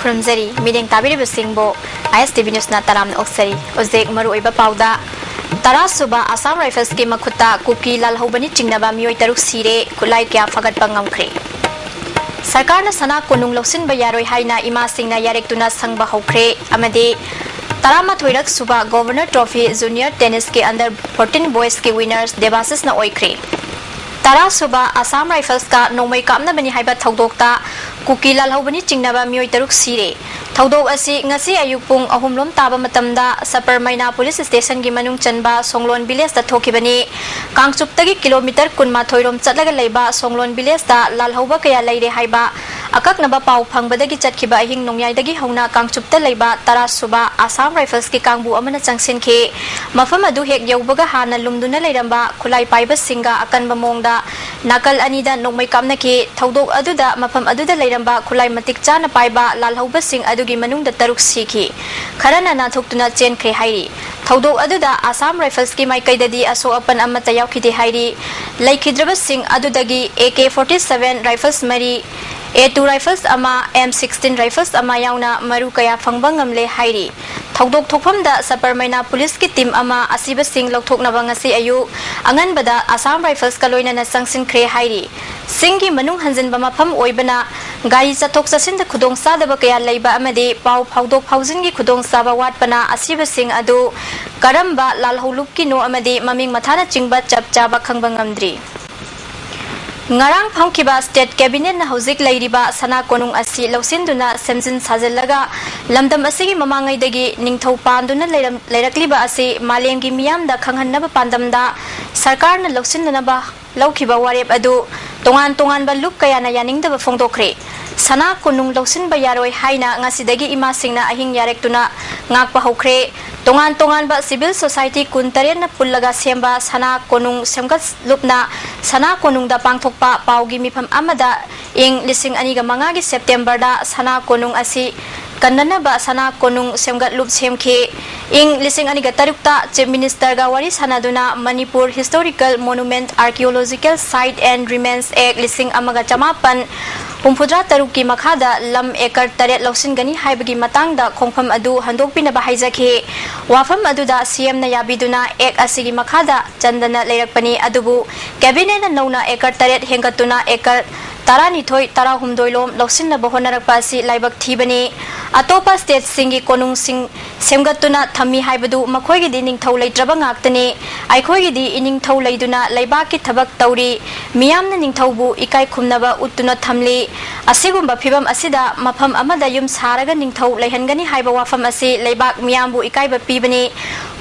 खुरमजरी मीडिंग ताबिरिब सिंगबो ISTV news ना तराम ओक्सरी ओजेक मरुइबा पाउदा तरा सुबा आसाम राइफल्स के मखुता कुकी लालहौबनी चिंगनबा मियोय तरुक सिरे खुलाई क्या फगटपा ngamkhre सरकार न सना कोनुंग लौसिनबा यारोय हाइना इमा सिंगना यारेक्तुना संगबा हौख्रे अमदे तरामाथोइरक सुबा गवर्नर ट्रॉफी जूनियर टेनिस के अंडर 14 बॉयज के विनर्स देवासिस न ओइख्रे तरा सुबा आसाम राइफल्स का नोमई कामना बनी हाइबा थौदोकता कुकी लालहौबनी चिंगनबा मियोय तरुक सिरे थौदोक असि ngasi ayuk pung 3 lom taba matamda Sapar Maina police station gi manung chanba Songlon village da thokibani kangchuptagi kilometer 12 rom chatlaga leiba Songlon village da lalhauba kaya leire haiba akaknaba pau phangbadagi chatkhiba hing nongyai dagi hauna kangchupta leiba tara suba Assam Rifles ki kangbu amana changsinke mafam adu hek yaubaga hana lumduna leiramba khulai paiba singa akanba mongda nakal anida nongmai kamna ke thodok aduda mafam aduda leiramba khulai matik chana paiba lalhauba sing adu gi manung da taruk sikhi kharana na thoktuna chen khre hairi thodok aduda Assam Rifles ki mai kaidadi aso apan amata yaukide hairi laikhidraba sing adudagi AK47 rifles mari A2 rifles ama M16 rifles ama yauna maru kaya fangbang ngamle hairi thodok thokpham da Sapar Maina police ki team ama asiba sing lokthoknaba ngasi ayu angan bada Assam Rifles ka loina na sangsin khre hairi singi manung hanjin bama pham oibana gari chathok chasin da khudong sadaba kaya leiba amade pau phaudok phaujin gi khudong saba watpana asiba sing adu karamba lalholup ki no amade maming mathana chingba chapchaba khangbang ngamdri ngarang phangkiba state cabinet na hojik leiriba sana konung asi lousinduna semjin sajellaga lamdam asigi mamangai dagi ningthau panduna leirakliba asi malengi miyam da khanghanna pandamda sarkar na lousinduna ba laukiba warep adu tongan ba lup kaya na yaningda ba phongdokre sana konung lousinba yaroi haina ngasidagi ima singna ahing yarektuna ngakpa hokre tongan ba civil society kuntaren na pullaga semba sana konung semgat lupna sana konung da pangthokpa paugi mifam amada ing lising aniga mangagi September da sana konung asi kannana ba sana konung semgat lup semkhe ing lising aniga tarukta chief minister ga wari sanaduna Manipur historical monument archaeological site and remains act lising amaga chamapan humphudra taruki makhada lam ekar taret lausin gani haibagi matangda khongpham adu handokpina ba haijake wafam aduda CM na yabiduna ek asigi makhada chandana leirakpani adubu cabinet na nauna ekar taret hengatuna ekar tarani thoi tara humdoilom lausin na bohonarakpa si laibak thibani atopa state singi konung sing semgatuna thami haibadu makhoi gi dining thau leitraba ngaktani aikhoi gi di ining thau leiduna laibaki thabak tauri miyamna ning thaubu ikai khumnaba utuna thamli asigumba phibam asida mafam amada yum saraga ning thau leihangani haiba wafam asi laibak miyambu ikai ba pibani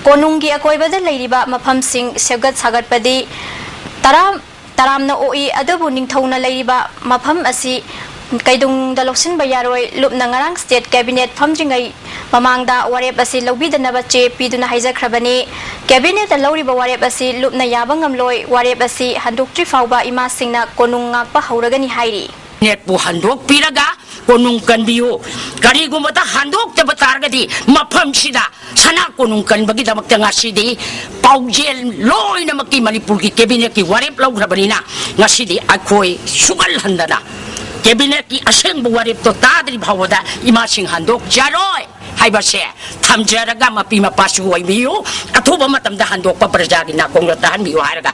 konungi akoibada leiriba mafam sing segat sagat padi taramna oi adabu ning thauna leiriba mafam asi kaidung da loksin bayaroi lupna ngarang state cabinet famjingai mamangda warep asi lobidana che piduna haijakhrabani cabinet da loriba warep asi lupna yabangam loi warep asi handoktri fauba ima singna konung ngakpa hauragani hairi net bu handok piraga konung kanbiu karigumata handok te batargadi mafam sida sana konung kan bagi damak tanga sidi paujel loina maki Manipur ki cabinet ki warep lograbani na ngasidi akhoi sugal handana cabinet ki aseng bu warep to tadri bhawada ima sing handok jaroi haibase thamjaraga mapi mapasu oibiu athuba matamda handok pa prajagi na kongratahan biu haraga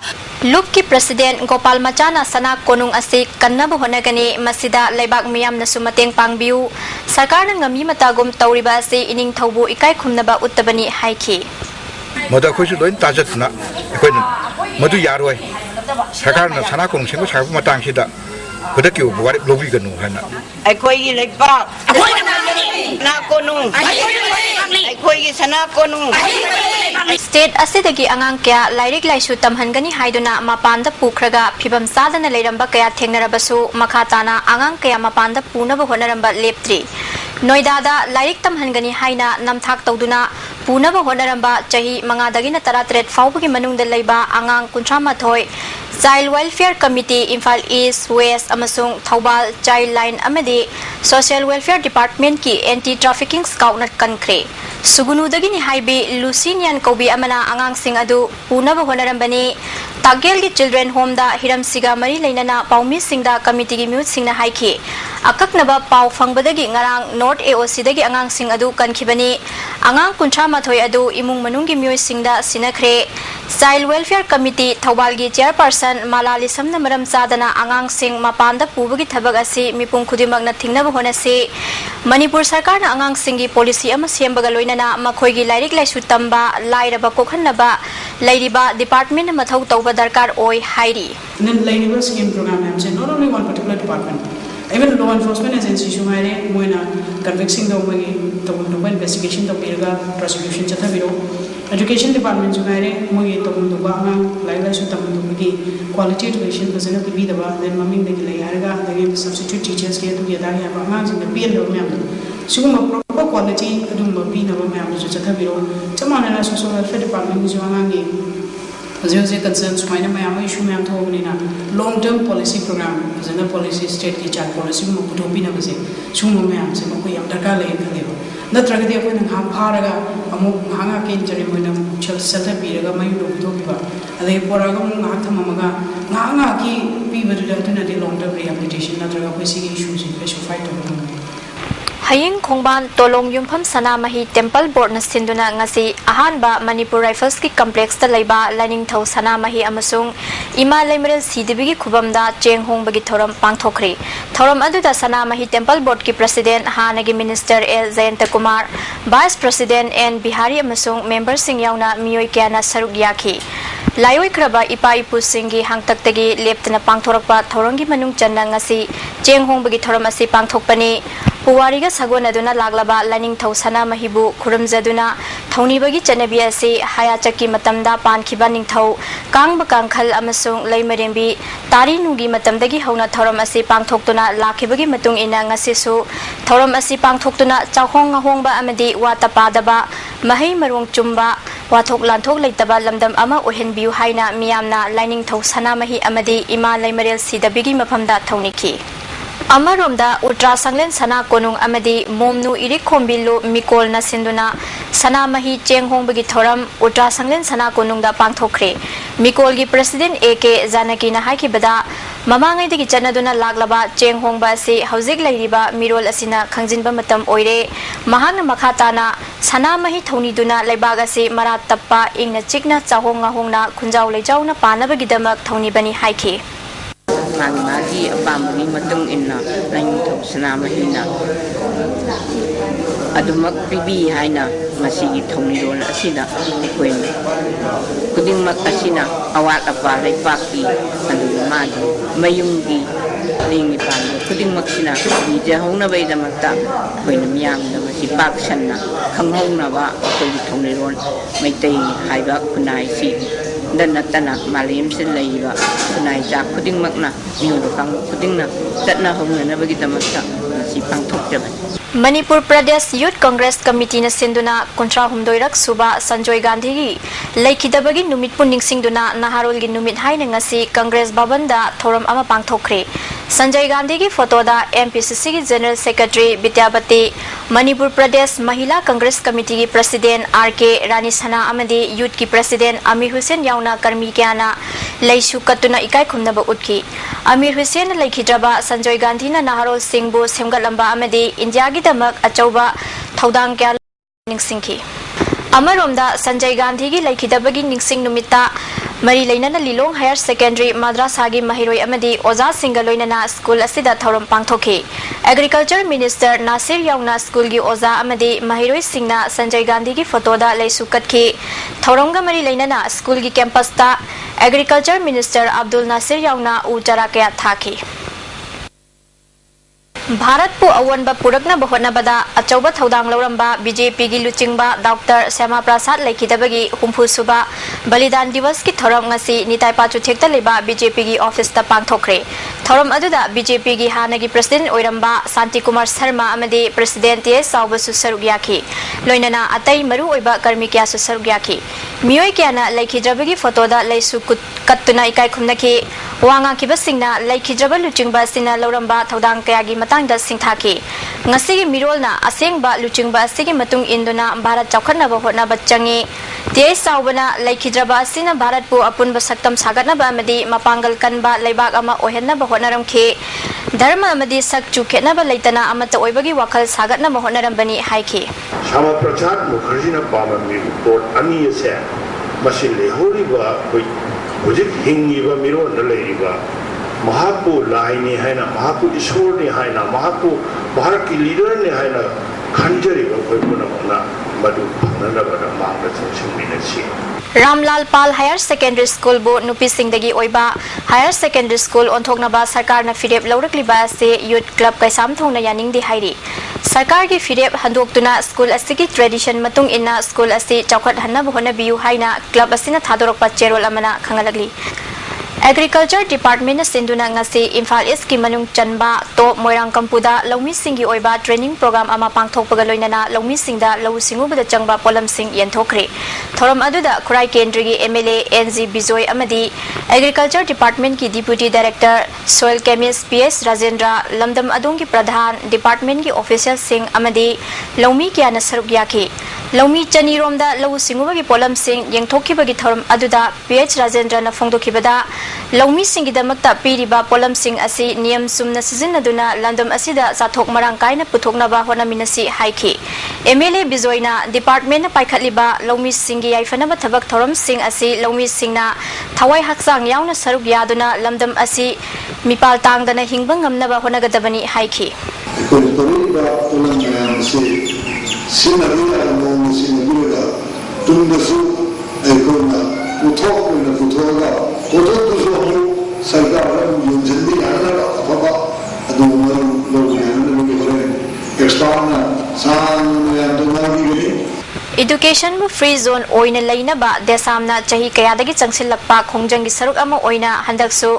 Lup ki president Gopal Machana sana konung asi kannabu honagani masida leibak miyam na sumateng pangbiu sarkar na ngami matagum tauriba asi ining thaubu ikai khumnaba uttabani haiki moda khoisu loin tajatna koin modu yaroi sarkar na sana konung singko sarbu matang sida kodakyu buari lobi ganu hana ai khoi gi leibak na konung ai khoi gi sana konung state asidagi angang kya lairik laisu tamhangani haiduna mapanda pukhraga phibam sadana leiramba kaya thengnarabasu makhatana angang kaya mapanda punaba honaramba leptri noida da lairik tamhangani haina namthak tawduna punaba honaramba chahi mangadagina 13 faubagi manungda leiba angang 38 Child Welfare Committee Imphal East West amasung Thoubal Child Line amadi Social Welfare Department ki Anti Trafficking Scout nat kankre sugunu dagini haibe Lucinian Kobi amana angang sing adu punaba honarambani तागेल की children home दा Hiram सिगा मरी लेना पाउमी सिंगदा committee की म्यूट सिंगना हाइखी अककनबा पाउ फंगबदगी ngarang नॉर्थ एओसी दगी अंगांग सिंग अदु कनखिबनी अंगांग कुंठा माथोय अदु इमुंग मनुंगी म्यूट सिंगदा सिनखरे चाइल्ड वेलफेयर कमिटी थौबाल की चेयरपर्सन मालाली समना मरम चादना अंगांग सिंग मपानदा पुबगी थबक असि मिपुंग खुदिमकना थिंगनब होनसे मणिपुर सरकार ना अंगांग सिंगी पॉलिसी अमा सेमबगा लोइनना मखोयगी लाइरिक लाइसु तंबा लाइरबा कोखन्नबा लाइरिबा डिपार्टमेंट मथौ तौबा दरकार ओय हाइरी लाइरिबा स्कीम प्रोग्राम है not only one particular department even law enforcement agency shumaire moina convicting the way to investigation to pirga prosecution chathabiro education department shumaire moi to do ba lai lai su tam do gi quality education bazana ki bi da ba then maming de lai harga the substitute teachers ke to yada ya ba ma jing pl do myam suguma proper quality adum ba bi na ba myam su chathabiro chamana na social welfare department ju angi As concerned, issue long term policy program, as policy state की चार policy में कुछ भी ना बसे, शुरू में हमसे कोई अब दरकार ले खले हो, न तरह के अपन हम भारेगा, हम भांगा के इंजरी में ना चल सत्तर पीरेगा मैं लोग तो भी बा, अरे पोरागा हम हाथ हम मगा, नांगा की भी बदल जाते ना long term rehabilitation न तरह कोई सी issues in special fight हो Haying Kongban Tolong Yumpham Sanamahi Temple Board na sinduna ngasi ahanba Manipur Rifles ki complex ta laiba lining thau Sanamahi amasung ima lemerel CDB ki khubamda chenghong bagi thoram pangthokri thoram aduda Sanamahi Temple Board ki president hanagi minister L Jayanta Kumar vice president N Bihari amasung member sing yauna miyoi kyana saruk yaki Layoi kraba ipa ipu singi hangtaktagi leptana pangthorakpa thorangi manung channa ngasi chenghong bagi thoram asi pangthokpani Puwariga sagon aduna laglaba lining thau Sanamahibu khuramjaduna thonibagi chanabi ase hayachaki matamda pankhiba ningthau kangba kangkhal amasung leimarembi tari nugi matamdagi hauna thoram ase pangthoktuna lakhibagi matung ina ngasisu thoram ase pangthoktuna chawhong ngahongba amadi watapadaba mahai marung chumba wathok lanthok leitaba lamdam ama ohenbiu haina miyamna lining thau Sanamahi amadi ima leimarel sidabigi maphamda thoniki Amaromda Ultra Sanglen Sana Konung Amadi Momnu Irik Kombilu Mikol na sinduna Sanamahi Chenghong bagi thoram Ultra Sanglen Sana Konung da pangthokre Mikol gi president AK Janaki na haiki bada mamangai degi chanaduna laglaba Chenghong ba se haujik lairiba mirol asina khangjinba matam oire mahana makhatana Sanamahi thoni duna laibaga se marat tappa ingna chikna chahonga hongna khunjaw leijauna panabagi damak thoni bani haiki Magi apamagi matung inna lain thau Sanamahi na adumak pibi haina masigi thoni ron asina koin kudingmak asina awat apa laipaki anu magi mayunggi lingi pan kudingmak sina di jahongna bai damakta koin miyam na masi pak sanna khanghongna ba koin thoni ron maitai haiba kunai si dan natana malim selaiba kunai jak kudingmak na miudukang kudingna tatna hongna na bagi damakta si pangthok jaban Manipur Pradesh Youth Congress Committee na sinduna kontra humdoirak suba Sanjoy Gandhi gi laikidabagi numit puning singduna naharol gi numit haina ngasi Congress Bhavan da thoram ama pangthokre Sanjay Gandhi gi photo da MPCC gi General Secretary Vidyapati Manipur Pradesh Mahila Congress Committee gi President RK Rani Sana amadi Youth ki President Amir Hussain yauna karmi kyana laisu katuna ikai khumnaba utki Amir Hussain laikhidraba Sanjay Gandhi na naharol singbu semgalamba amadi India gi damak achauba thaudang kya ningsingki Amaromda Sanjay Gandhi gi laikidabagi ningsing numita mari leinana Lilong Higher Secondary Madrasa gi mahiroi amadi oja singa loinana school asida thoram pangthoki Agriculture Minister Nasir yauna school gi oja amadi mahiroi singna Sanjay Gandhi gi photo da leisukatki thoronga mari leinana school gi campus ta Agriculture Minister Abdul Nasir yauna ujara kya thaki Bharat pu awanba purakna bahotnabada achauba thaudang lauramba BJP gi luchingba Dr. Syama Prasad laikidabagi humpu suba Balidan Divas ki thoram ngasi nitai pachu thekta leba BJP gi office ta pangthokre thoram aduda BJP gi hanagi president oiramba Santi Kumar Sharma amadi president ye sauba su saruk yaki loinana atai maru oiba karmi kya su saruk yaki miyoi kyana laikidrabagi photo da laisu kattuna ikai khumnaki wanga ki basingna laikidraba luchingba sina lauramba thaudang kaya gi matangda singthaki ngasi gi mirolna asengba luchingba asigi matung induna Bharat chawkhanaba hotnaba changi Tiay saubana laikhidraba asina Bharat pu apun basaktam sagatnaba amadi mapangal kanba leibak ama ohenaba honaramkhe dharma amadi sak chukhetnaba leitana amata oibagi wakal sagatnaba honarambani haikhe Shama Prasad Mukherjee pamami report ani ase masin lehoriba koi hojik hingiba miron leiba mahapu laini haina mahapu ishor ni haina mahapu Bharat ki leader ni haina khanjariba koi puna madu bhananaba mangda chungsinginasi Ramlal Pal Higher Secondary School bo nupi singdagi oiba Higher Secondary School onthoknaba sarkar na firep laurakliba ase youth club kaisam thongna yaning di hairi sarkar gi firep handoktuna school asigi tradition matung inna school asi chawkhat hanna bohna biu haina club asina thadorokpa cherol amana khangalagli Agriculture Department na sinduna ngasi Imphal East ki manung chanba to Moirang Kampuda Lawmi Singi oiba training program ama pangthokpaga loinana Lawmi Singda lawu singu bada changba polam sing yenthokre thoram aduda Khurai Kendri gi MLA NG Bijoy amadi Agriculture Department ki Deputy Director Soil Chemist PS Rajendra Lamdam adung ki Pradhan Department ki official sing amadi Lawmi kya na saruk yake Lawmi chani romda lawu singu bagi polam sing yengthokki bagi thoram aduda PH Rajendra na phongdokibada Lawmi Singidamakta piriba polam sing asi niyam sumna sizinaduna landam asida sathok marang kaina puthoknaba honaminasi haiki MLA Bijoyna department na paikhatliba Lawmi Singi yaifanaba thabak thoram sing asi Lawmi Singna thawai haksang yauna saruk yaduna landam asi mipal tangdana hingba ngamnaba honagadabani haiki Education bu free zone oina laina ba desamna chahi kaya dagi changsilakpa khongjang gi saruk ama oina handaksu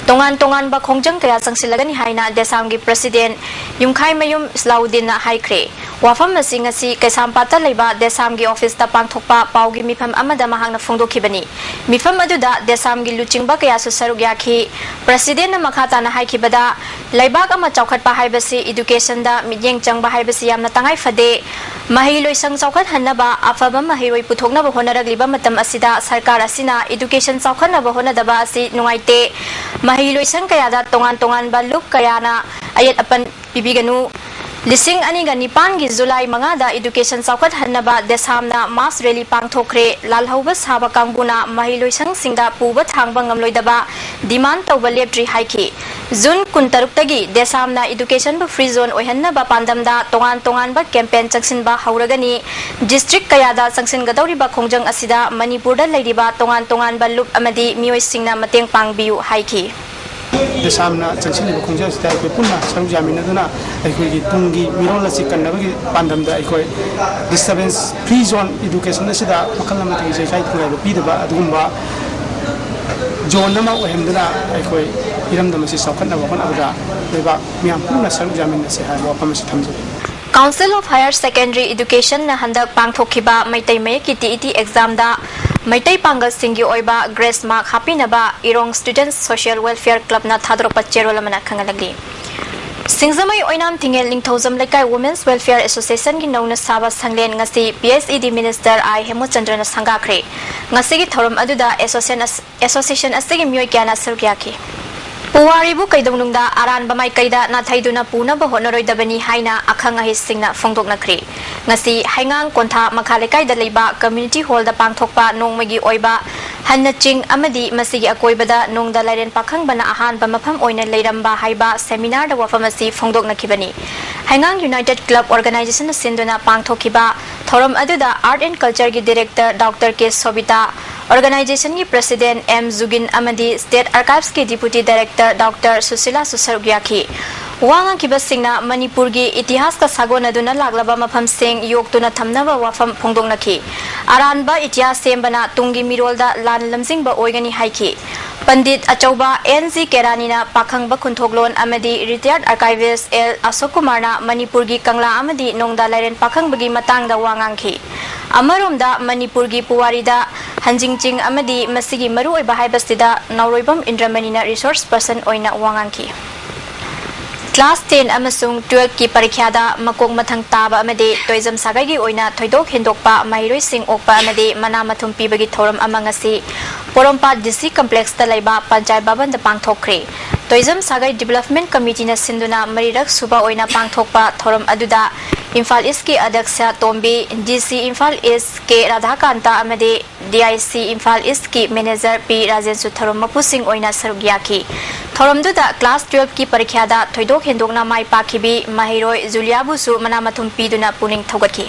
tongan ba khongjang kaya changsilagani haina desam gi president Yumkhai Mayum Islauddin na haikre wafam masing asi kaisampata leiba desam gi office ta pangthokpa paugi mifam amada mahangna phongdokhibani mifam aduda desam gi luchingba kaya su saruk yakhi president na makhata na haikibada leibak ama chawkhatpa haibasi education da midyeng changba haibasi yamna tangai fade mahiloi sang chawkhat hanaba afaba mahiroi puthoknaba honaragliba matam asida sarkar asina education chawkhanaba honadaba asi nungaite mahiloi sang kaya da tongan ba lup kaya na ayat apan pibiganu Lising aniga nipan gi July manga da education chawkhat hanaba desamna mass rally pangthokre lalhauba saba kangbuna mahiloi sang singda puba thangba ngamloidaba demand tawba leptri haiki June 16 tagi desamna education bu free zone oihanna ba pandamda tongan ba campaign changsin ba hauragani district kaya da changsin gadawri ba khongjang asida Manipur da leiriba tongan ba lup amadi mioi singna mateng pangbiu haiki Desamna changsin ba khongjang sida ko punna saru jamina duna aikoi gi tungi miron la sikkan ba gi pandam da aikoi disturbance free zone education sida makal na mati jai kai thunga ba pidaba adugumba zone nama ohemduna aikoi iram da masi sawkhan na bakon abuda leba miam punna saru jamina se ha wa pamasi thamju Council of Higher Secondary Education na handak pangthokhiba maitai may ki TET exam da maitai pangal singi oiba grace mark hapinaba Irong Students Social Welfare Club na thadropa cherolamana khangalagi Singzamai oinam thingel ningthozam lekai Women's Welfare Association gi nongna saba sanglen ngasi PSED Minister I Hemochandra na sangakre ngasi gi thorum aduda association asigi myoi kyana sargyaki Puwaribu kaidongnungda aran bamai kaida na thaiduna puna ba honoroi dabani haina akhanga hisingna phongdokna khri ngasi haingang kontha makhale kaida leiba community hall da pangthokpa nongmagi oiba hanaching amadi masigi akoibada nongda lairen pakhang bana ahan ba mafam oina leiramba haiba seminar da wafamasi phongdokna khibani haingang United Club Organization sinduna pangthokiba thoram aduda Art and Culture gi Director Dr. K Sobita Organization ki President M Zugin amadi State Archives ki Deputy Director Dr. Susila Susargyaki Wanga kibasingna Manipur gi itihas ka sagona duna laglaba mafam sing yoktuna thamnaba wafam phongdokna khi aranba itihas sembana tungi mirolda lan lamjing ba oigani haiki Pandit Achauba NZ Keranina Pakhang ba Khuntoklon amadi Retired Archivist L Ashok Kumarna Manipur gi Kangla amadi Nongda Lairen Pakhang bagi matangda wangangki Amaromda Manipur gi Puwarida Hanjingching amadi masigi maru oiba haibasida Nauroibam Indramanina Resource Person oina wangangki Class 10 amasung 12 ki parikyada makok mathang taba amade toizam sagai gi oina thoidok hendokpa mahiroi sing okpa amade mana mathum pibagi thoram amangasi porompa DC complex ta laiba panchayat bhavan da pangthokre toizam sagai development committee na sinduna marirak suba oina pangthokpa thoram aduda Imphal East ki Adaksha Tombi DC Imphal East ke Radhakanta amade DIC Imphal East ki manager P Rajen Sutharom mapusing oina sarugya ki thoram duda class 12 ki parikyada thoidok hendokna mai pakhibi mahiroi Juliabu su manamathum piduna puning thogatki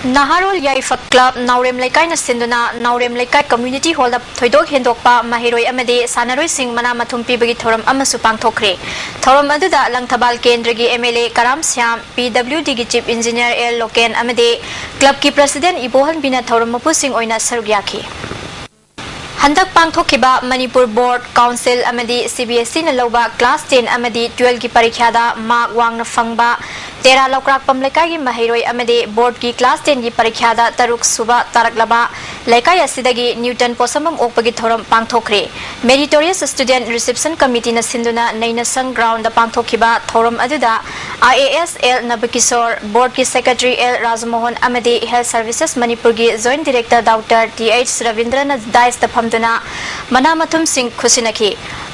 Naharol Yaifa Club Naurem Laikai na sinduna Naurem Laikai Community Hall da thoidok hendokpa mahiroi amade sanaroi sing manamathum pibagi thoram amasu pangthokre thoram aduda Langthabal Kendra gi MLA Karam Syam PWD gi Chief Engineer L Loken amade club ki president Ibohan Bina thoram mapusing oina sarugyaki Handak pangthokiba Manipur Board Council amadi CBSE na loba class 10 amadi 12 ki parikyada mark wang na fangba Tera lokrak pamlaikai gi mahiroi amade board ki class 10 gi parikyada taruk suba taraklaba laikai asidagi Newton posamam okpagi thoram pangthokre meritorious student reception committee na sinduna naina sang ground da pangthokiba thoram aduda IASL Nabakisor board ki secretary L Rajmohan amade health services Manipur gi joint director Dr TH Ravindranath Dais da phamduna manamathum sing khusinaki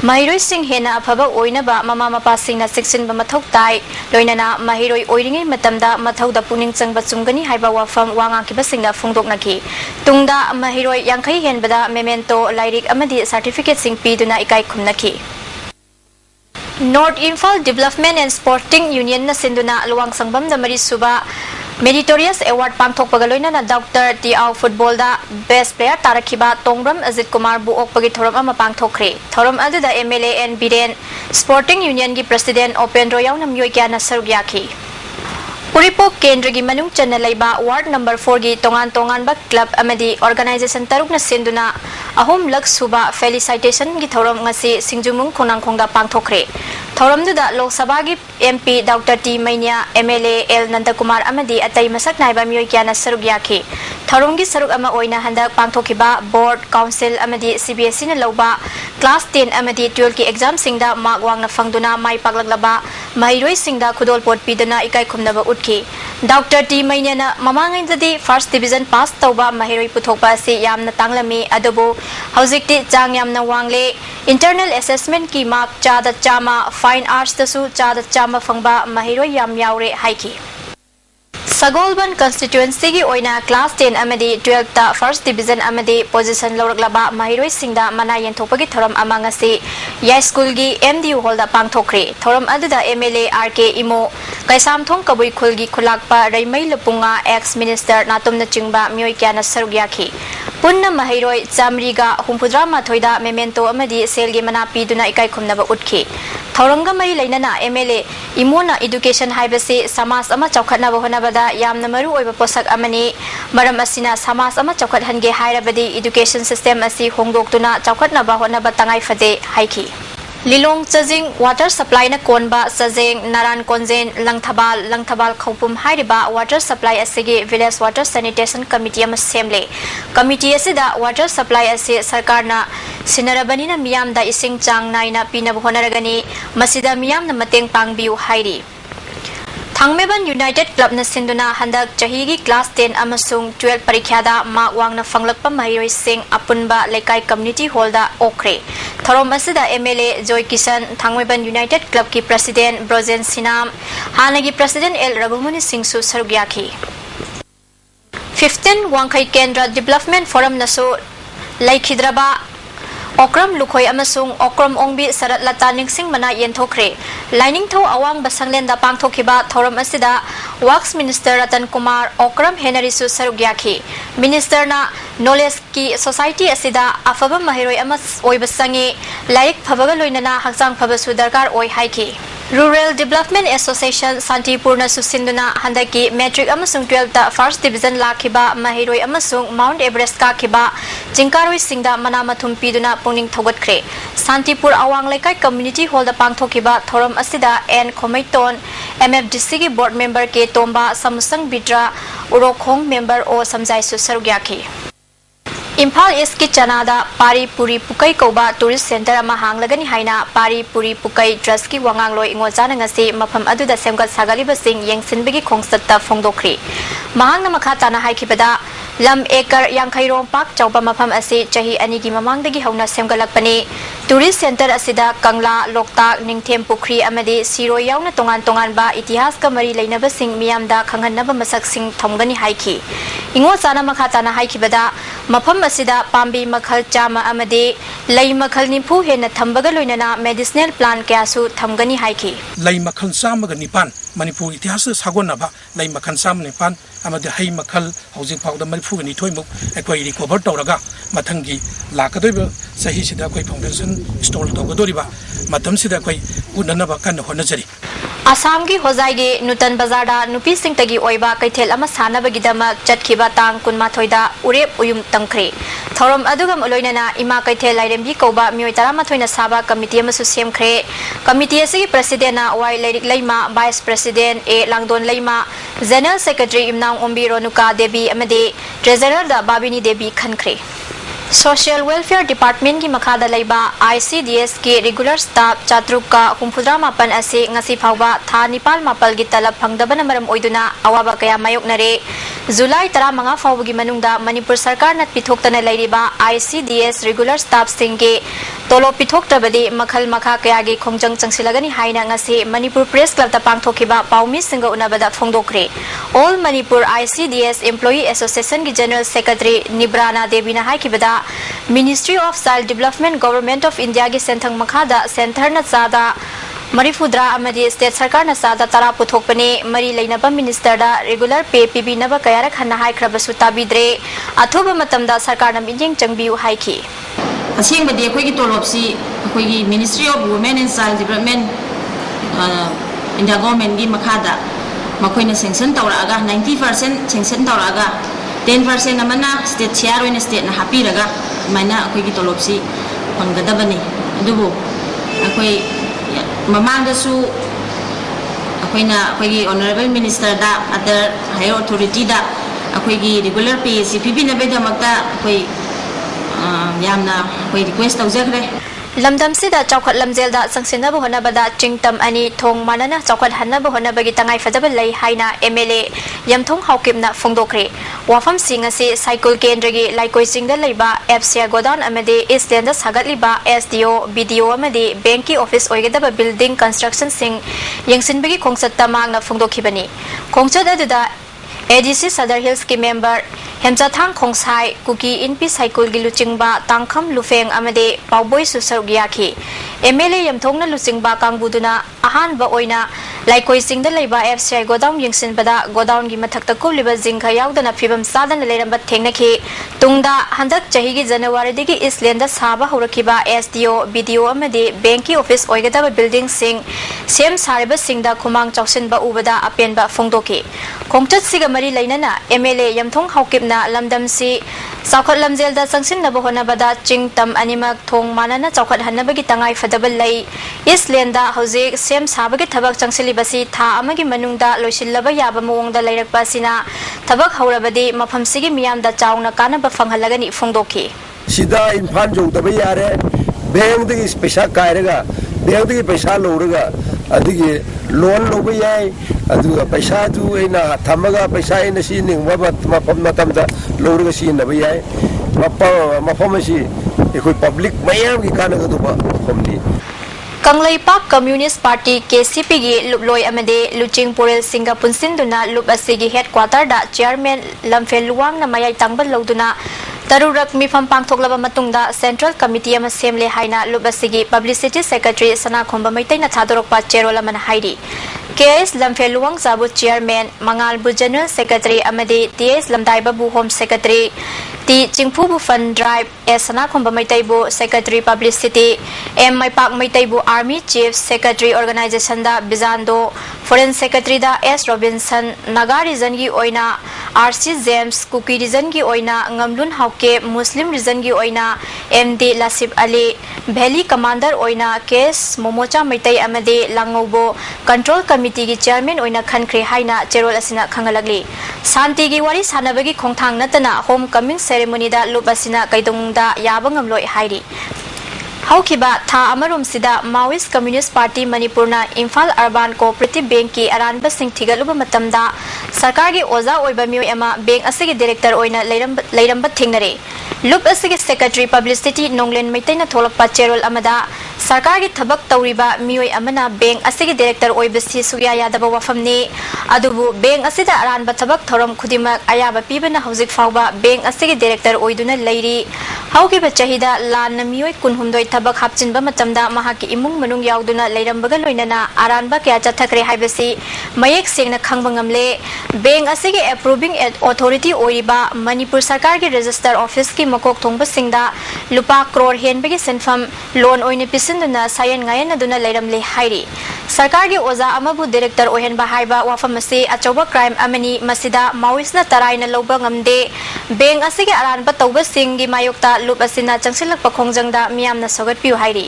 mahiroi sing hena aphaba oina ba mama mapa sing na section ba mathok tai loinana mahiroi oiringai matamda mathau da puning changba chungani haiba wafam wanga ki basingna phungdoknaki tungda mahiroi yankhai henbada memento lairik amadi certificate sing piduna ikai khumnaki North Imphal Development and Sporting Union na sinduna luwang sangbam da mari suba Meritorious Award pangthok pagaloina na Dr. T.A. Football da Best Player Tarakiba Tongram Ajit Kumar buok pagi thoram ama pangthokre thoram adu da MLA and Biren Sporting Union gi President Open Royal namyoi kya na sarugyaki Puripok Kendra gi manung channa laiba Ward number 4 gi tongan tongan ba club amadi organization taruk na sinduna ahom lak suba felicitation gi thoram ngasi singjumung khonang khongda pangthokre thoram du da Lok Sabha gi MP Dr. T Mainya MLA L Nandakumar amadi atai masak naiba myoi kya na sarugyaki thoram gi saruk ama oina handak pangthokiba board council amadi CBSE na loba class 10 amadi 12 ki exam singda mark wang na fangduna mai paklaglaba mahiroi singda khudol pot piduna ikai khumnaba utki Dr. T Mainya na mamangai dadi first division pass tauba mahiroi puthokpa se yamna tanglami adobo haujikti chang yamna wangle internal assessment ki mark chada chama fine arts dasu chada chama fangba mahiroi yam yaure haiki Sagolban constituency gi oina class 10 amadi 12 ta first division amadi position lawraklaba mahiroi singda mana yenthopagi thoram amangasi ya school gi MDU hall da pangthokre thoram aduda MLA RK Imo kaisam thong kabui khul gi khulakpa raimai lapunga ex minister natumna chingba myoi kyana sarugyaki punna mahiroi chamriga humpudra mathoida memento amadi selgi mana piduna ikai khumnaba utkhi thoranga mai leinana MLA Imona education haibase samas ama chawkhatna bahonabada yamna maru oiba posak amani maram asina samas ama chawkhat hange hairabadi education system asi hongdoktuna chawkhatna bahonaba tangai fade haiki Lilong Chajing water supply na konba Chajing Naran Konjen Langthabal Khopum hairiba water supply asigi village water sanitation committee am semle committee asida water supply ase sarkar na sinarabani na miyam da ising chang nai na pinab honaragani masida miyam na mateng pangbiu hairi Thangmeban United Club na sinduna handak chahigi class 10 amasung 12 parikyada mark wang na fanglakpa mahiroi sing apunba lekai community hall da okre thorom asida MLA Joy Kisan Thangmeban United Club ki president Brojen Sinam hanagi president L Ragumuni Singh su sarugyaki 15 Wangkhai Kendra Development Forum naso Laikhidraba Okram Lukhoi amasung Okram Ongbi Sarat Lataning Sing mana yenthokre Lining tho awang basanglen da pangthokiba thoram asida Works Minister Ratan Kumar Okram Henry su sarugyaki Minister na knowledge ki society asida afaba mahiroi amas oibasangi laik phabaga loinana hakjang phabasu darkar oi haiki Rural Development Association Santipurna Susinduna handaki metric amasung 12 ta first division lakhiba mahiroi amasung Mount Everest ka khiba jingkaroi singda manamathum piduna pungning thogatkre Santipur awang lekai community hall da pangthokiba thoram asida N Khomaiton MFDC ki board member ke Tomba Samusang Bidra Urokhong member o samjai su sarugyaki Imphal East ki Chanada Pari Puri Pukai Koba Tourist Center ama hanglagani haina Pari Puri Pukai Trust ki wangangloi ingozana ngasi mafam aduda semgat sagaliba sing yengsinbigi khongsatta phongdokri mahangna makha tana haikibada lam ekar yangkhairong pak chawba mafam asi chahi ani gi mamangdagi hauna semgalakpani Tourist Center asida Kangla Loktak Ningthem Pukri amadi Siro yauna tongan ba itihas ka mari leinaba sing miyamda khanghanaba masak sing thomgani haiki ingozana makha tana haikibada mafam asida pambi makhal chama amadi lei makhal nifu hena thambaga loinana medicinal plant kyasu thamgani haiki lei makhal chama ga nipan Manipur itihas sagonaba lei makhal chama nipan amadi hai makhal housing phawda Manipur ga ni thoimuk ekoi recover tawraga mathangi lakadoiba sahi sida koi foundation install tawgadoriba matam sida koi unanaba kan honajari Assam ki Hozai gi Nutan Bazar da nupi sing tagi oiba kaithel ama sana bagidama chatkhiba tang kunmathoida urep uyum tangkhre thorom adugam oloinana ima kaithel lairembi koba mioi taramathoina saba committee amasu semkhre committee asigi president na wai leirik leima vice president a langdon leima general secretary imnang ombi ronuka devi amade treasurer da babini devi khankhre Social Welfare Department ki makhada laiba ICDS ki regular staff chatruk ka humphudra mapan ase ngasi phawba tha nipal mapal gi talab phangdabana maram oiduna awaba kaya mayoknare July 15 phawba gi manungda Manipur sarkar na pithoktana lairiba ICDS regular staff singge tolo pithoktabadi makhal makha kaya gi khongjang changsilagani haina ngasi Manipur Press Club ta pangthokiba paumi singa unabada phongdokre All Manipur ICDS Employee Association ki General Secretary Nibrana Devina haikibada Ministry of Child Development Government of India ki senthang makhada center na chada Marifudra amadi state sarkar na chada tara puthokpane mari leinaba minister da regular pay PB naba kayara khanna haikhrabasu tabidre athoba matamda sarkar na minjing changbiu haiki asengbadi akhoi ki tolopsi akhoi ki Ministry of Women and Child Development India government ki makhada makoina sanction tawraga 90% sanction tawraga 10% amana state share in state na happy raga mana akoi ki tolopsi panggadabani adubu akoi mamangda su akoina akoi ki honorable minister da other higher authority da akoi ki regular pay CPB na bedamakta akoi yamna akoi request tawjagre Lamdam sida chawkhat lamjel da sangsina bu hona bada chingtam ani thong manana chawkhat hanna bu hona bagi tangai fadaba lai haina MLA yamthong haukimna phongdokre wafam singa se cycle kendragi laikoi singda leiba FCR godown amade Eastland da sagatliba SDO BDO amade banki office oigedaba building construction sing yengsinbagi khongsatta magna phongdokhibani khongchad aduda ADC Sadar Hills ki member Hemjathang Khongsai Kuki Inpi Cycle gi luchingba Tangkham Lufeng amade Pauboi Susargiaki MLA yamthongna luchingba kangbuduna ahan ba oina laikoi singda leiba FCI godown yengsinbada godown gi mathakta kuliba jingkha yaudana phibam sadana leiramba thengnaki tungda handak chahi gi January digi Eastland da saba horakiba SDO BDO amade banki office oigedaba building sing sem sariba singda khumang chawsinba ubada apenba phongdoki khongchat siga mari leinana MLA yamthong haukipna lamdam si chawkhat lamjel da changsin na bohona bada chingtam animak thong manana chawkhat hanabagi tangai fadabal lai Eastland da hojik sem sabagi thabak changsili basi tha amagi manungda loisillaba yaba mawongda lairakpa sina thabak haurabadi mafam sigi miyam da chawna kana ba phanghalagani phongdoki sida infan jongdaba yare bank dagi paisa kairaga bank dagi paisa loraga adigi loan loba yai aduga paisa tu ina thamaga paisa ina si ningba mafam matamda loraga si naba yai mafam si ekoi public mayam gi kana ga duba mafamni Kanglai Park Communist Party KCP gi luploi amade luching porel singa punsinduna lup asigi headquarter da chairman Lamfel Luwang na mayai tangbal loduna tarurak mifam pangthoklaba matungda Central Committee ama semle haina lup asigi Publicity Secretary Sana Khomba maitai na thadorokpa cherol amana hairi KS Lamfel Luwang zabu chairman Mangal bu General Secretary amade TS Lamdai babu Home Secretary Ti Chingphu bu Fund Drive Sana Khomba maitai bu Secretary Publicity M Maipak maitai bu Army Chief Secretary Organization da Bizando Foreign Secretary da S Robinson Naga region gi oina RC James Kuki region gi oina Ngamlun Hauke Muslim region gi oina MD Lasip Ali Valley Commander oina Kes Momocha Maitai amade Langobo Control Committee gi chairman oina khankhre haina cherol asina khangalagli Santi gi wari sanabagi khongthang natana homecoming ceremony da lup asina kaidongda yabangam loi hairi Haukiba tha amarum sida Maoist Communist Party Manipurna Imphal Urban Cooperative Bank ki aranba sing thigaluba matamda sarkar gi oza oiba mioi ama bank asigi director oina leiramba thingnare lup asigi secretary publicity nonglen maitaina tholakpa cherol amada sarkar gi thabak tawriba mioi amana bank asigi director oibasi suya yadaba wafamni adubu bank asida aranba thabak thoram khudimak ayaba pibana hauzik fawba bank asigi director oiduna leiri Haukiba chahida lan mioi kunhumdoi tabak hapchinba matamda mahaki imung manung yauduna leirambaga loinana aranba kya chathakre haibasi mayek sengna khangba ngamle bank asigi approving authority oiriba Manipur sarkar gi register office ki makok thongba singda lupa crore henbagi senfam loan oine pisinduna sayan ngayan aduna leiramle hairi sarkar gi oza amabu director ohenba haiba wafamasi achoba crime amani masida maoisna taraina loba ngamde bank asigi aranba tawba singi mayokta lup asina changsilak pakhongjangda miyamna sogat piu hairi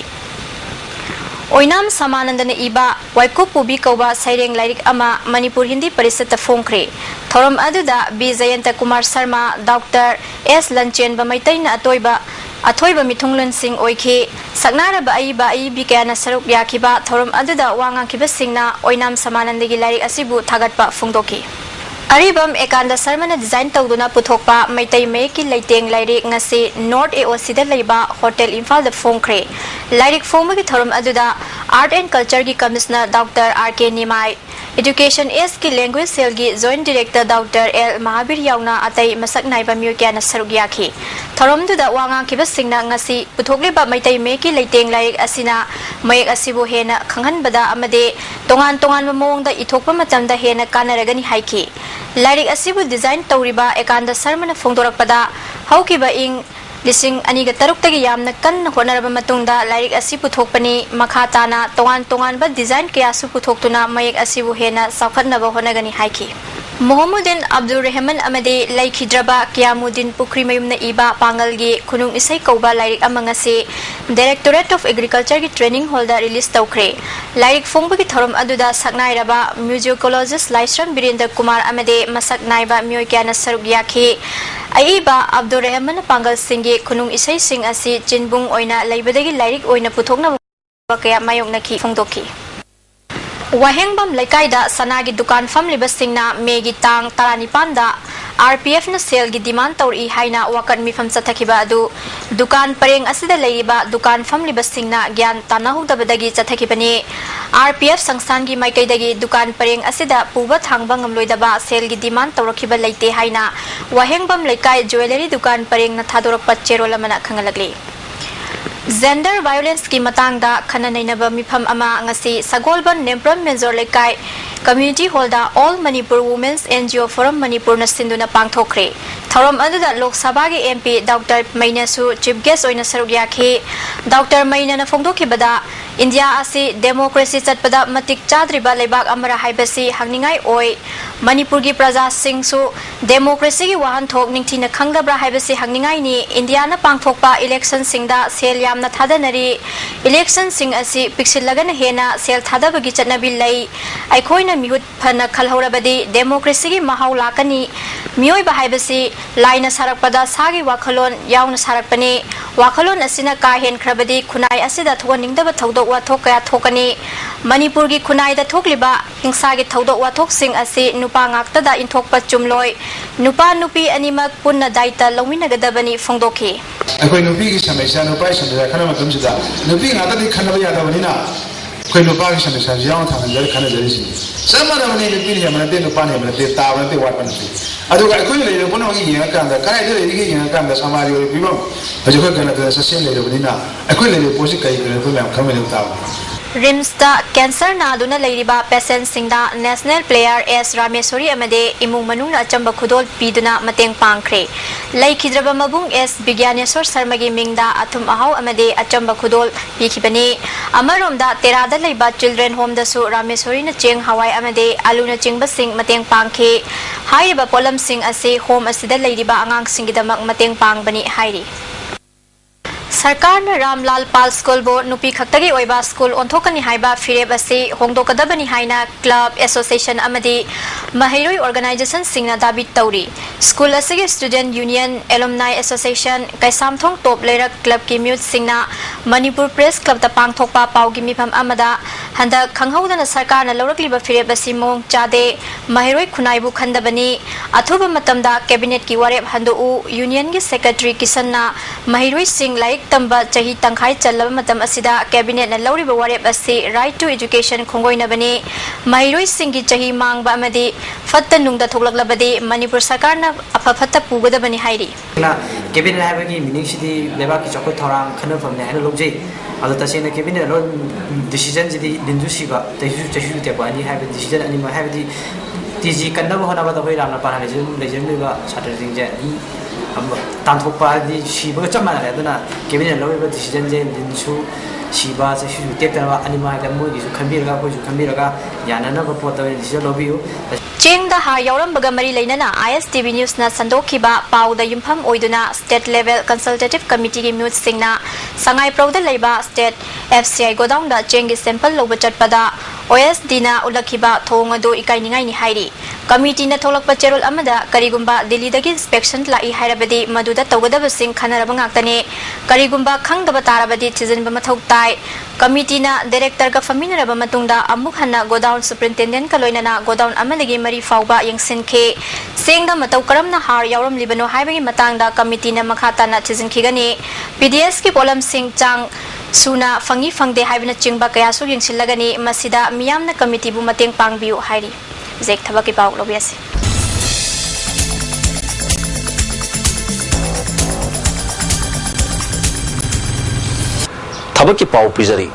Oinam Samanandana iba Waikup Pubi Kauba Saireng Lairik ama Manipur Hindi Parisata Fongkre Thoram aduda B Jayanta Kumar Sharma Dr. S Lanchen Bamaitaina Atoiba Mithunglan Singh Oikhe Sagnara ba ai bikana saruk yakiba thoram aduda wanga kiba singna Oinam Samanandagi Lairik asibu thagatpa fungdoki Aribam Ekanda Sarmana design tawduna puthokpa maitai meki leiteng lairik ngasi North AOC da leiba Hotel Imphal da Fongkre Lairik Fongmagi thoram aduda Art and Culture gi Commissioner Dr. RK Nimai Education S ki Language Cell gi Joint Director Dr. L Mahabir yauna atai masak naiba myokya na saruk yakhi thoram duda wanga kiba singna ngasi puthokliba maitai meki leiteng lairik asina mayek asibu hena khanghanbada amade tongan mawongda ithokpa matamda hena kanaragani haiki Lairik asibu design tawriba Ekanda Sarmana Fongdorakpada Haukiba ing Lising aniga taruk tagi yamna kan honaraba matungda lairik asi puthokpani makhatana tongan ba design kaya su puthoktuna mayek asibu hena saukhatnaba honagani haiki Mohammedin Abdul Rahman amade laikhidraba Kiamuddin Pukri mayumna iba pangalgi khunung isai kauba lairik amangase Directorate of Agriculture gi training holder release tawkhre lairik fongbagi thoram aduda saknairaba musicologist Laisram Birendra Kumar amade masak naiba mioi kyana saruk yakhi Aiba Abdul Rahman pangal singge khunung isai sing asi chinbung oina laibadagi lairik oina puthokna kaya mayong nakhi fongdoki Wahengbam Lekaida Sanagi Dukan Family Basingna Megi Tang Taranipanda RPF na sale gi demand tauri haina wakan mifam chathakiba adu dukan pareng asida leiba dukan family basingna gyan tanahugda badagi chathakibani RPF sangsan gi maikaidagi dukan pareng asida puba thangba ngamloidaba sale gi demand tawrakiba leite haina wahengbam lekai jewelry dukan pareng na thadorak patcherol amana khangalagli Gender violence ki matangda khananainaba mifam ama ngasi Sagolban Nempram Menzor Lekai Community Holda All Manipur Women's NGO Forum Manipur na sinduna pangthokre thoram aduda Lok Sabha gi MP Dr. Maina su chief guest oina saruk yakhi Dr. Maina na fongdoki bada India asi democracy chatpada matik chadriba lebak amara haibasi hangningai oi Manipur gi praja sing su democracy gi wahan thok ningthina khangdabra haibasi hangningai ni India na pangthokpa election singda sel yamna thadanari election sing asi pixilagan hena sel thadabagi chatnabi lei aikoina mihut phana khalhorabadi democracy gi mahau lakani mioi ba haibasi laina sarakpada sagi wakhalon yauna sarakpani wakhalon asina ka hen khrabadi khunai asida thoganingdaba thodok wathok kaya thokani Manipur gi khunai da thokliba hingsa gi thodok wathok sing asi nupa ngakta da inthokpa chumloi nupa nupi animak punna daita lawminagadabani fongdoki akoi nupi gi samesya nupai samesya khana matum sida nupi ngata di khanaba yadabanina akoi nupa gi samesya yaung thangan khana jarisi samara mane nupi ni amana de nupa ni amana de ta amana de wat panasi aduga akoi le le bono gi yenga kanda kai de le gi yenga kanda samari oi bimam ajo kana de sasyen le banina akoi le posi kai le ko lam khamene ta रिम्सदा cancer नादुना लेरिबा patient सिंगदा national player S Rameshwari अमदे इमुंग मनुंग अचंबा खुदोल पीदुना मतेंग पांखरे लेखिद्रबा मबुंग एस विज्ञानेश्वर शर्मा की मिंगदा अथुम अहाव अमदे अचंबा खुदोल पीखिबने अमरोमदा तेरादा लेबा चिल्ड्रेन होम दसु रामेश्वरी न चेंग हवाई अमदे आलुना चिंगबा सिंग मतेंग पांखे हाइरिबा पोलम सिंग असे होम असिदा लेरिबा आंगांग सिंगिदमक मतेंग पांगबनी हाइरि सरकार ने रामलाल पाल स्कूल बो नुपी खक्तगी ओइबा स्कूल ओंथोकनी हाइबा फिरेब असे होंगदोकदबनी हाइना क्लब एसोसिएशन अमदी महिरोई ऑर्गेनाइजेशन सिंगना दाबी तौरी स्कूल असिगे स्टूडेंट यूनियन एलुमनाई एसोसिएशन कैसामथोंग टॉप लेरक क्लब की म्यूट सिंगना मणिपुर प्रेस क्लब दा पांगथोकपा पाउगी मिफम अमदा हंदा खंगहौदना सरकार न लौरकलिबा फिरेब असी मोंग चादे महिरोई खुनाइबु खंदबनी अथुबा मतमदा कैबिनेट की वारेब हंदो यूनियन की सेक्रेटरी किसनना महिरोई सिंग लाइक तंबा चाही तंखाई चलबा मतम असिदा कैबिनेट न लौरिबा वारेब असी राइट टू एजुकेशन खोंगोइनबने महिरोई सिंगी चाही मांगबा अमदि फत्त नुंगदा थोकलकलबदि मणिपुर सरकार न अफफत्त पुगदबनि हाइरि कैबिनेट हाइबगी मीनिंग सिदी लेबा की चौको थोरांग खनफमने हाइना लोगजे अदो तसेना कैबिनेट रो डिसीजन जिदी लिंजु सिबा तैसु तेबानी हाइबे डिसीजन अनिमा हाइबदि टीजी कन्नबो होनाबा दबै रामना पाना लेजेबा छात्र सिंजे तांथोपादी सिबा चमारे अदना कैबिनेट लौरिबा डिसीजन जे लिंसु सिबा से तेतनबा अनिमा का मोगिसु खंबिरगा कोइसु खंबिरगा याननबा पोतवे डिसीजन लौबियु चेंगदा हा यौरंबगा मरी लेनना ISTV न्यूज ना संदोखिबा पाउदा युमफम ओइदुना स्टेट लेवल कंसल्टेटिव कमिटी की म्यूट सिंगना संगाई प्रौदा लेबा स्टेट FCI गोडाउन दा चेंगी सैंपल लोब चटपदा OSD ना उलखिबा थोंगदो इकाइनिंगाई नि हाइरि कमिटी ना थोलकपा चेरोल अमदा करिगुंबा दिल्ली दगी इंस्पेक्शन लाई हाइरबदि मदुदा तौगदब सिंग खनरबा ngaktane करिगुंबा खंगदबा तारबदि थिजनबा मथौ ताई कमिटी ना डायरेक्टर का फमिनरबा मतुंगदा अमुक हन्ना गोडाउन सुपरिटेंडेंट का लोइनना गोडाउन अमदगी मरी फाउबा यंगसिनखे सेंगदा मतौ करमना हार यावरम लिबनो हाइबगी मतंगदा कमिटी ना मखाताना थिजनखिगनी PDS की पोलम सिंग चांग सुना फंगी फंगदे हाइबना चिंगबा कयासु यंगसिलगनी मसिदा मियामना कमिटी बु मतेंग पांगबियु हाइरि जेक थबकी पाउ लोबियासे थबकी पाउ पिजरी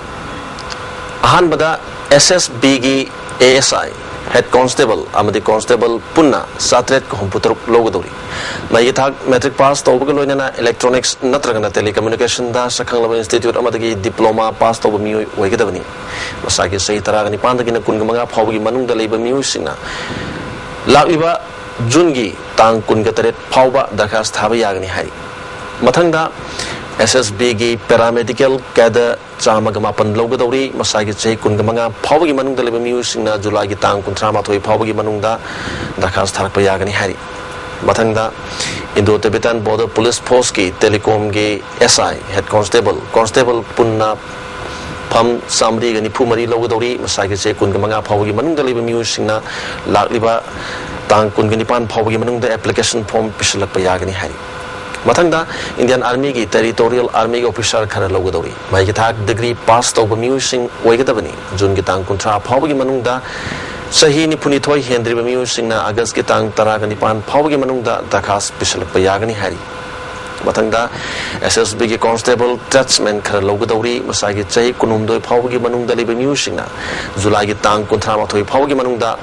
अहानबदा SSB की ASI हेड कांस्टेबल अमदी कांस्टेबल पुन्ना सात्रेट को हमपुतर लोगदौरी मई थाक मैट्रिक पास तौबग लोइनना इलेक्ट्रॉनिक्स नत्रगना टेलीकम्युनिकेशन दा सखंगलब इंस्टीट्यूट अमदगी डिप्लोमा पास तौब मियोय ओइगदबनी मसागी सही तरागनी पांदगिना कुनगमंगा फावगी मनुंगदा लेब मियोयसिंगना लागिबा जूनगी तांग कुनगतरेट फावबा दरखास्त थाबा यागनी हाई मथंगदा SSB की पैरामेडिकल कैडर चामगमापन लोगदौरी मसागी चही कुनगमंगा फावगी मनुंगदा लेब मियोयसिंगना जुलाई की तांग कुंथ्रामाथोई फावगी मनुंगदा दरखास्त थारकपा यागनी हाई मथंगदा Indo Tibetan border police force की टेलीकॉम के SI हेड कांस्टेबल पुन्ना फम सामरी गनी फुमरी लोगदौरी मसागी चही कुनगमंगा फावगी मनुंगदा लेब मियोयसिंगना लाक्लिबा तांग कुनगनिपान फावगी मनुंगदा एप्लीकेशन फॉर्म पिसलकपा यागनी हाई मथंगदा इंडियन आर्मी की टेरिटोरियल आर्मी ऑफिसर खर लोगदौरी माइकी थाक डिग्री पास तौब मियोयसिंग ओइगदबनी जून की तांग कुंथ्रा फावगी मनुंगदा सही निपुनिथोय हेंद्रिबा मियोयसिंगना अगस्त की तांग तरागनिपान फावगी मनुंगदा दरखास्त पिसलकपा यागनी हारी मथंगदा SSB की कांस्टेबल ट्रैट्समैन खर लोगदौरी मसागी चही कुनुमदोय फावगी मनुंगदा लेब मियोयसिंगना जुलाई की तांग कुंथ्रा माथोय फावगी मनुंगदा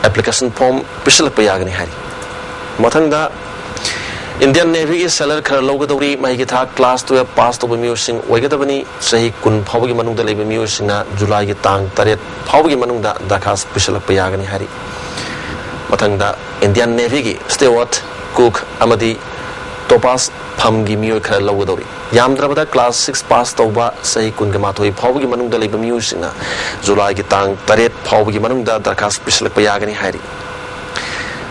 एप्लीकेशन फॉर्म पिसलकपा यागनी हारी मथंगदा इंडियन नेवी की सेलर खर लोगदौरी माइकी था क्लास 12 पास तौब मियोयसिंग ओइगदबनी सही कुन फावगी मनुंगदा लेब मियोयसिंगना जुलाई की तांग 3 फावगी मनुंगदा दरखास्त पिसलकपा यागनी हारी मथंगदा इंडियन नेवी की स्टेवर्ड कुक अमदी टोपास फमगी मियोय खर लोगदौरी यामद्रबदा क्लास 6 पास तौबा सही कुनगमाथोई फावगी मनुंगदा लेब मियोयसिंगना जुलाई की तांग 3 फावगी मनुंगदा दरखास्त पिसलकपा यागनी हारी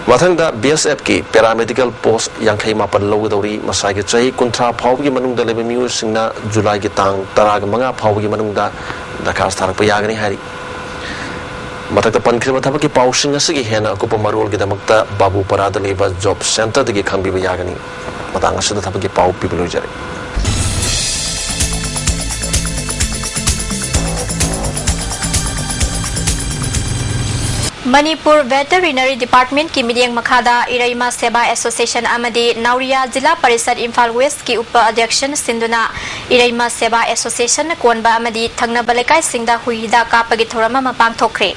मथंगदा BSF की पैरामेडिकल पोस्ट यांखई मापन लोगदौरी मसागी चही कुंथ्रा फावगी मनुंगदा लेब मियोयसिंगना जुलाई की तांग 15 फावगी मनुंगदा दरखास्त थारकपा यागनी हारी मथक्ता पनख्रिबा थबकी पाउसिंग असगी हेना अकुप मरोल गिदमक्ता बाबू परादा लेबा जॉब सेंटर दगी खंबिबा यागनी मतांग असदा थबकी पाउ पिबलोजरे Manipur Veterinary Department की मिडियंग मखादा इराइमा सेवा एसोसिएशन अमदी नाउरिया जिला परिषद इम्फाल वेस्ट की उप अध्यक्ष सिंधुना इराइमा सेवा एसोसिएशन कोनबा अमदी थंगनबा लेकाई सिंगदा हुईदा कापगी थोरम अमा पांगथोखरे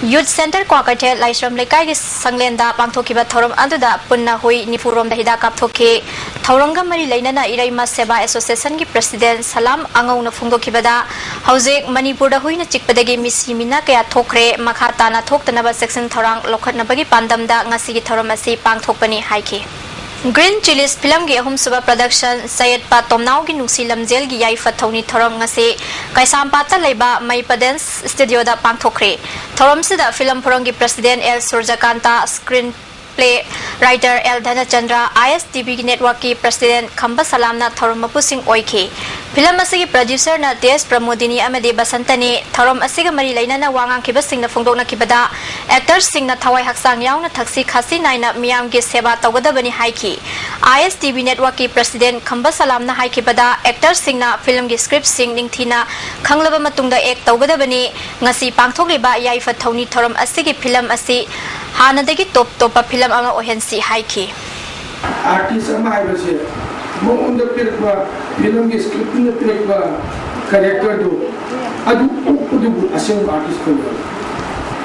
यूथ सेंटर क्वाकटे लाइश्रम लेकाई संगलेंदा पांगथोखिबा थोरम अदुदा पुन्ना हुई निफुरोम हिदा कापथोखे थौरंगा मरी लेना इराइमा सेवा एसोसिएशन की प्रेसिडेंट सलाम अंगौना फुंगदोखिबदा हौजेक मणिपुर हुई चिकपदगी मिसी मिना कया थोखरे मखा ताना थोक्तनबा सेक्शन थौरांग लोखटनबगी पांदमदा ngasi थौरम asi पांगथोकपनी हाइखे ग्रीन चिलीज फिल्म की अहुमसुबा प्रोडक्शन सैयदपा तोमनाव की नुसी लमजेल की याइफा थौनी थौरम ngasi कैसामपाता लेबा मैपडेंस स्टूडियोदा पांगथोखरे थौरमसिदा फिल्म फोरम की president L Suryakanta screenplay writer L Dhanchandra ISTV की नेटवर्क की प्रेसिडेंट खंबा सलामना थौरम मपुसिंग ओइखे फिल्म असगी प्रोड्यूसर ना तेज प्रमोदिनी अमदे बसंतने थौरम असिग मरी लेना वांगांग खिबा सिंगना फोंदोकना खिबदा एक्टर्स सिंगना थवाई हक्सांग यावना थक्सी खासी नाइना मियाम की सेवा तौगदबनी हाइखी ISTV नेटवर्क की प्रेसिडेंट खंबा सलामना हाइखिबदा एक्टर्स सिंगना फिल्म की स्क्रिप्ट सिंग निंगथीना खंगलबा मतुंगदा एक तौगदबनी ngasi पांगथोकलिबा याइफा थौनी थौरम असिगी फिल्म असि हानदगी टॉप टॉप फिल्म अमा ओहेंसी हाइखी आर्टिस्ट अमा हाइबसे मोंद पिरबा फिल्म की स्क्रिप्ट ने पिरबा कैरेक्टर दो अदु असेंग आर्टिस्ट को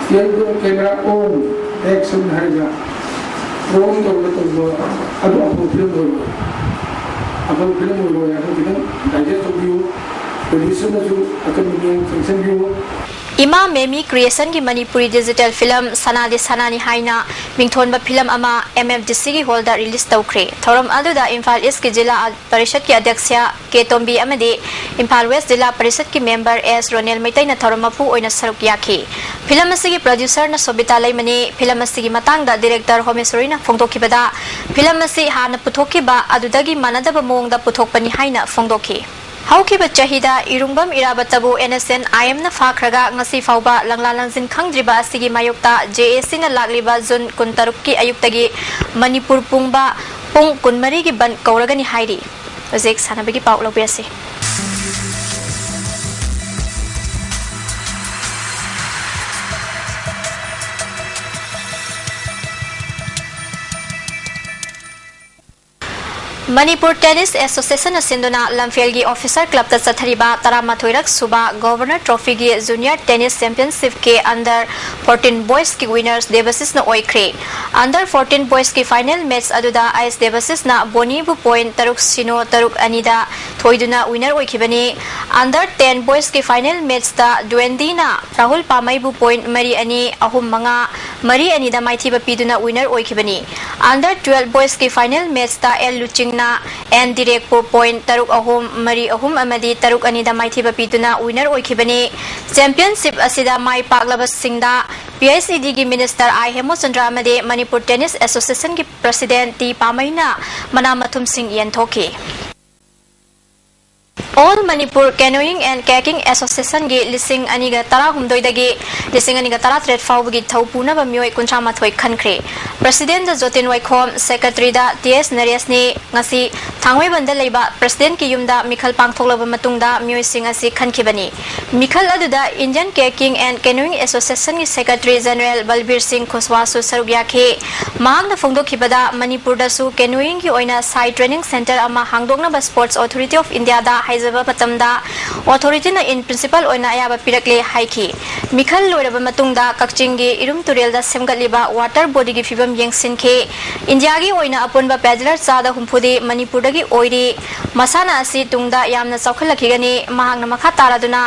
स्टेज कैमरा ऑन एक्शन हरजा रोम तो अदु फिल्म हो या तो किदन डाइजेस्ट हो बियो प्रोड्यूसर ने जो अकदमी सेक्शन बियो इमा मेमी क्रिएशन की मणिपुरी डिजिटल फिल्म सनादे सनानी हाइना मिंगथोनबा फिल्म अमा MFDC की हॉल दा रिलीज तौखरे थौरम अदुदा इम्फाल ईस्ट की जिला परिषद की अध्यक्ष के तोम्बी अमदे इम्फाल वेस्ट जिला परिषद की मेंबर एस रोनेल मैतैना थौरम मपु ओइना सरुक याखी फिल्म असगी प्रोड्यूसर न सोबिता लैमने फिल्म असगी मतांगदा डायरेक्टर होमेश्वरीना फोंदोखिबदा फिल्म असि हाना पुथोखिबा अदुदगी मानदबा मोंगदा पुथोकपनी हाइना फोंदोखि हौखिबा चाहिदा इरुंगबम इराबतबु NSN IM ना फाखरगा ngasi फाउबा लंगला लंजिन खंगद्रिबा असिगी मायोक्ता JAC ना लागलिबा जुन 13 की अयुक्तगी मणिपुर पुंगबा पुंग 13 की बन कौरगनी हाइरी हजेक सानबगी पाउ लौबियासे मणिपुर टेनिस एसोसिएशन सिंधुना लमफेल की ऑफिसर क्लब चथरीबा तरामाथोइरक सुबा गवर्नर ट्रॉफी की जूनियर टेनिस चैंपियनशिप के अंडर 14 बॉयज की विनर्स देवसिस न ओइख्रे अंडर 14 बॉयज की फाइनल मैच अदुदा आइस देवसिस न बोनीबु पॉइंट 3-0 अनिदा थोइदुना विनर ओइखिबनी अंडर 10 बॉयज की फाइनल मैच दा द्वेंदीना राहुल पामैबु पॉइंट 4-5 अनिदा माइथिबा पीदुना विनर ओइखिबनी अंडर 12 बॉयज की फाइनल मैच दा एल लुचिंग एन डिरेक्टपुर पॉइंट 3-3 अमदी 3-2 माइथिबा पीदुना विनर ओइखिबनी चैंपियनशिप असिदा माइ पागलबा सिंगदा PICD की मिनिस्टर आई हेमोचंद्र अमदे मणिपुर टेनिस एसोसिएशन की प्रेसिडेंट टी पामैना मनामथुम सिंह यंथोखी All Manipur Canoeing and Kayaking Association की लिसिंग अनिगा तरा हुमदोइदगी लिसिंग अनिगा तरा ट्रेड फाउबगी थौपुना बमियोय कुंट्रा माथोय खनख्रे प्रेसिडेंट जोतिन वाइखोम सेक्रेटरी दा TS नरेश ने ngasi थांगवे बंदा लेबा प्रेसिडेंट की युमदा मिखल पांगथोकलब मतुंगदा मियोय सिंग असि खनखिबनी मिखल अदुदा Indian kayaking and canoeing association की सेक्रेटरी जनरल बलबीर सिंह खुसवासु सरुग्याखे मांगना फोंदोखिबदा मणिपुर दसु कैनोइंग की ओइना साइड ट्रेनिंग सेंटर अमा हांगदोंगना स्पोर्ट्स अथॉरिटी ऑफ इंडिया दा हाइजबा पतमदा अथॉरिटी ना इन प्रिंसिपल ओइना आयाबा पिरकले हाइखी मिखल लोरबा मतुंगदा कक्चिंग गी इरुम तुरेल दा सेमगलिबा वाटर बॉडी की फिबम यंगसिनखे इंडिया की ओइना अपुनबा पैदलर चादा हुमफुदे मणिपुर दगी ओइरी मसाना असि तुंगदा यामना चौखलखिगनी महांगना मखा तारादुना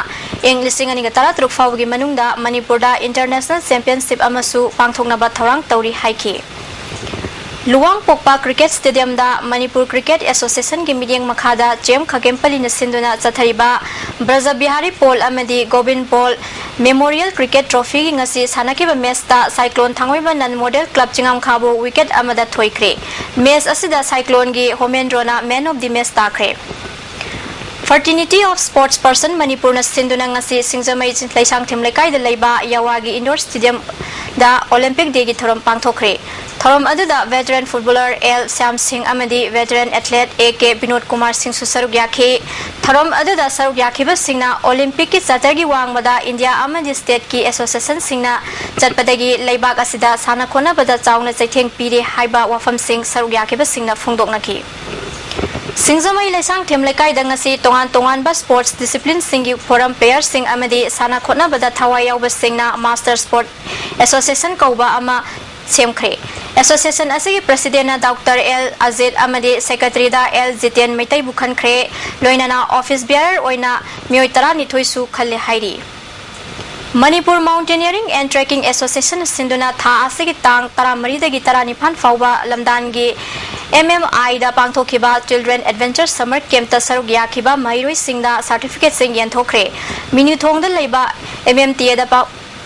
इंग्लिशिंग अनिगा तारा त्रुक फाउगी मनुंगदा मणिपुर दा इंटरनेशनल चैंपियनशिप अमसु पांगथोकनबा थौरांग तौरी हाइखी लुवांग पोकपा क्रिकेट स्टेडियम दा मणिपुर क्रिकेट एसोसिएशन की मीटिंग मखादा चेम खगेमपली न सिंधुना चथरिबा ब्रज बिहारी पोल अमदी गोविंद पोल मेमोरियल क्रिकेट ट्रॉफी की ngasi सानकिबा मैच दा साइक्लोन थांगोइबा नन मॉडल क्लब चिंगाम खाबो विकेट अमदा थोइख्रे मैच असिदा साइक्लोन की होमेंड्रोना मैन ऑफ द मैच ताख्रे Fraternity of Sports Person Manipur na sinduna ngasi Singjamai Laisang Thim Lekai da Leiba Yawagi Indoor Stadium da Olympic Day gi thorom pangthokre. Thorom adu da veteran footballer L Sam Singh amadi veteran athlete AK Binod Kumar Singh su saruk yakhi. Thorom adu da saruk yakhiba singna Olympic ki chatargi wangmada India amadi state ki association singna chatpadagi leibak asida sana khona bada chauna chaitheng pire haiba wafam sing saruk yakhiba singna phungdoknaki. Singjamai Laisang Thim Lekai da ngasi tongan ba sports discipline singi forum player sing amadi sana khona bada thawai yauba singna Master Sport Association kauba ama semkhre. Association asigi president na Dr. L Azid amadi secretary da L Jiten Meitai bukhan khre loinana office bearer oina mioi tara nithoi su khalle hairi. Manipur Mountaineering and Trekking Association sinduna tha asigi tang taramari dagi taraniphan fauba lamdan MMI da pangthokiba Children Adventure Summer Camp ta saruk yakhiba mairoi singda certificate sing yanthokre. Minu thongda leiba MMTA da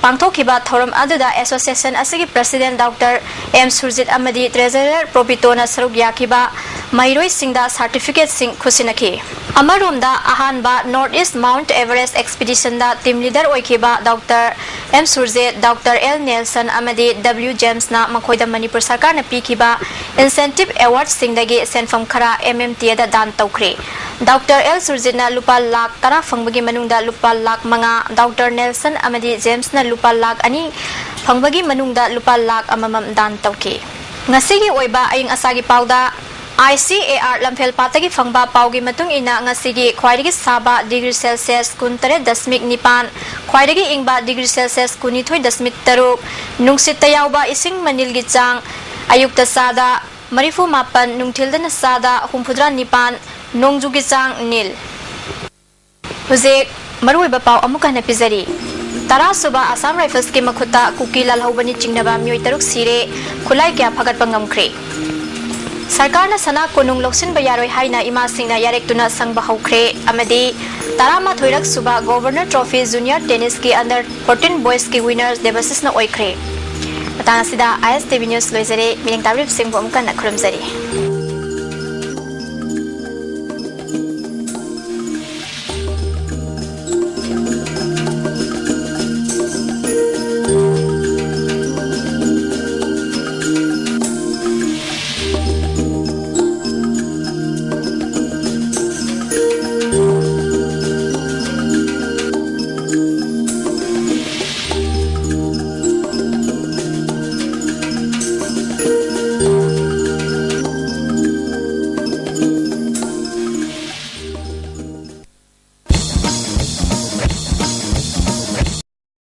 pangthokiba thoram aduda association asigi president Dr. M Surjit amadi treasurer Probitona saruk yakhiba mairoi singda certificate sing khusinaki. Amaromda ahanba Northeast Mount Everest expedition da team leader oikiba Dr. M Surjit, Dr. L Nelson amadi W James na makoida Manipur sarkar na pikiba incentive award singdagi senfam khara MMTA da dan tawkre. Dr. L Surjit na lupa lakh tara fangbagi manungda lupa lakh manga, Dr. Nelson amadi James na lupa lakh ani fangbagi manungda lupa lakh amamam dan tawke. Ngasigi oiba aying asagi pauda ICAR Lamphel Patagi Fangba Paugi Matung ina ngasigi khwaidagi saba degree Celsius kuntare dasmik nipan khwaidagi ingba degree Celsius kunithoi dasmik taruk nungsit tayauba ising manilgi chang ayukta sada marifu mapan nungthilda sada humpudra nipan nongjugi chang nil hujek maruiba pau amuka na pizari Tara suba Assam Rifles ki makhuta kuki lalhaubani chingnaba mioi taruk sire khulai kya phagat pangamkhre Sarkar na sana kunung loksin bayaroi haina ima singna yarektuna sangba haukhre amadi tarama thoirak suba Governor Trophy Junior Tennis ki under 14 boys ki winners debasis na oikhre. Matang sida ISTV News loizare mining tabrip singbo amkan na khurumzari.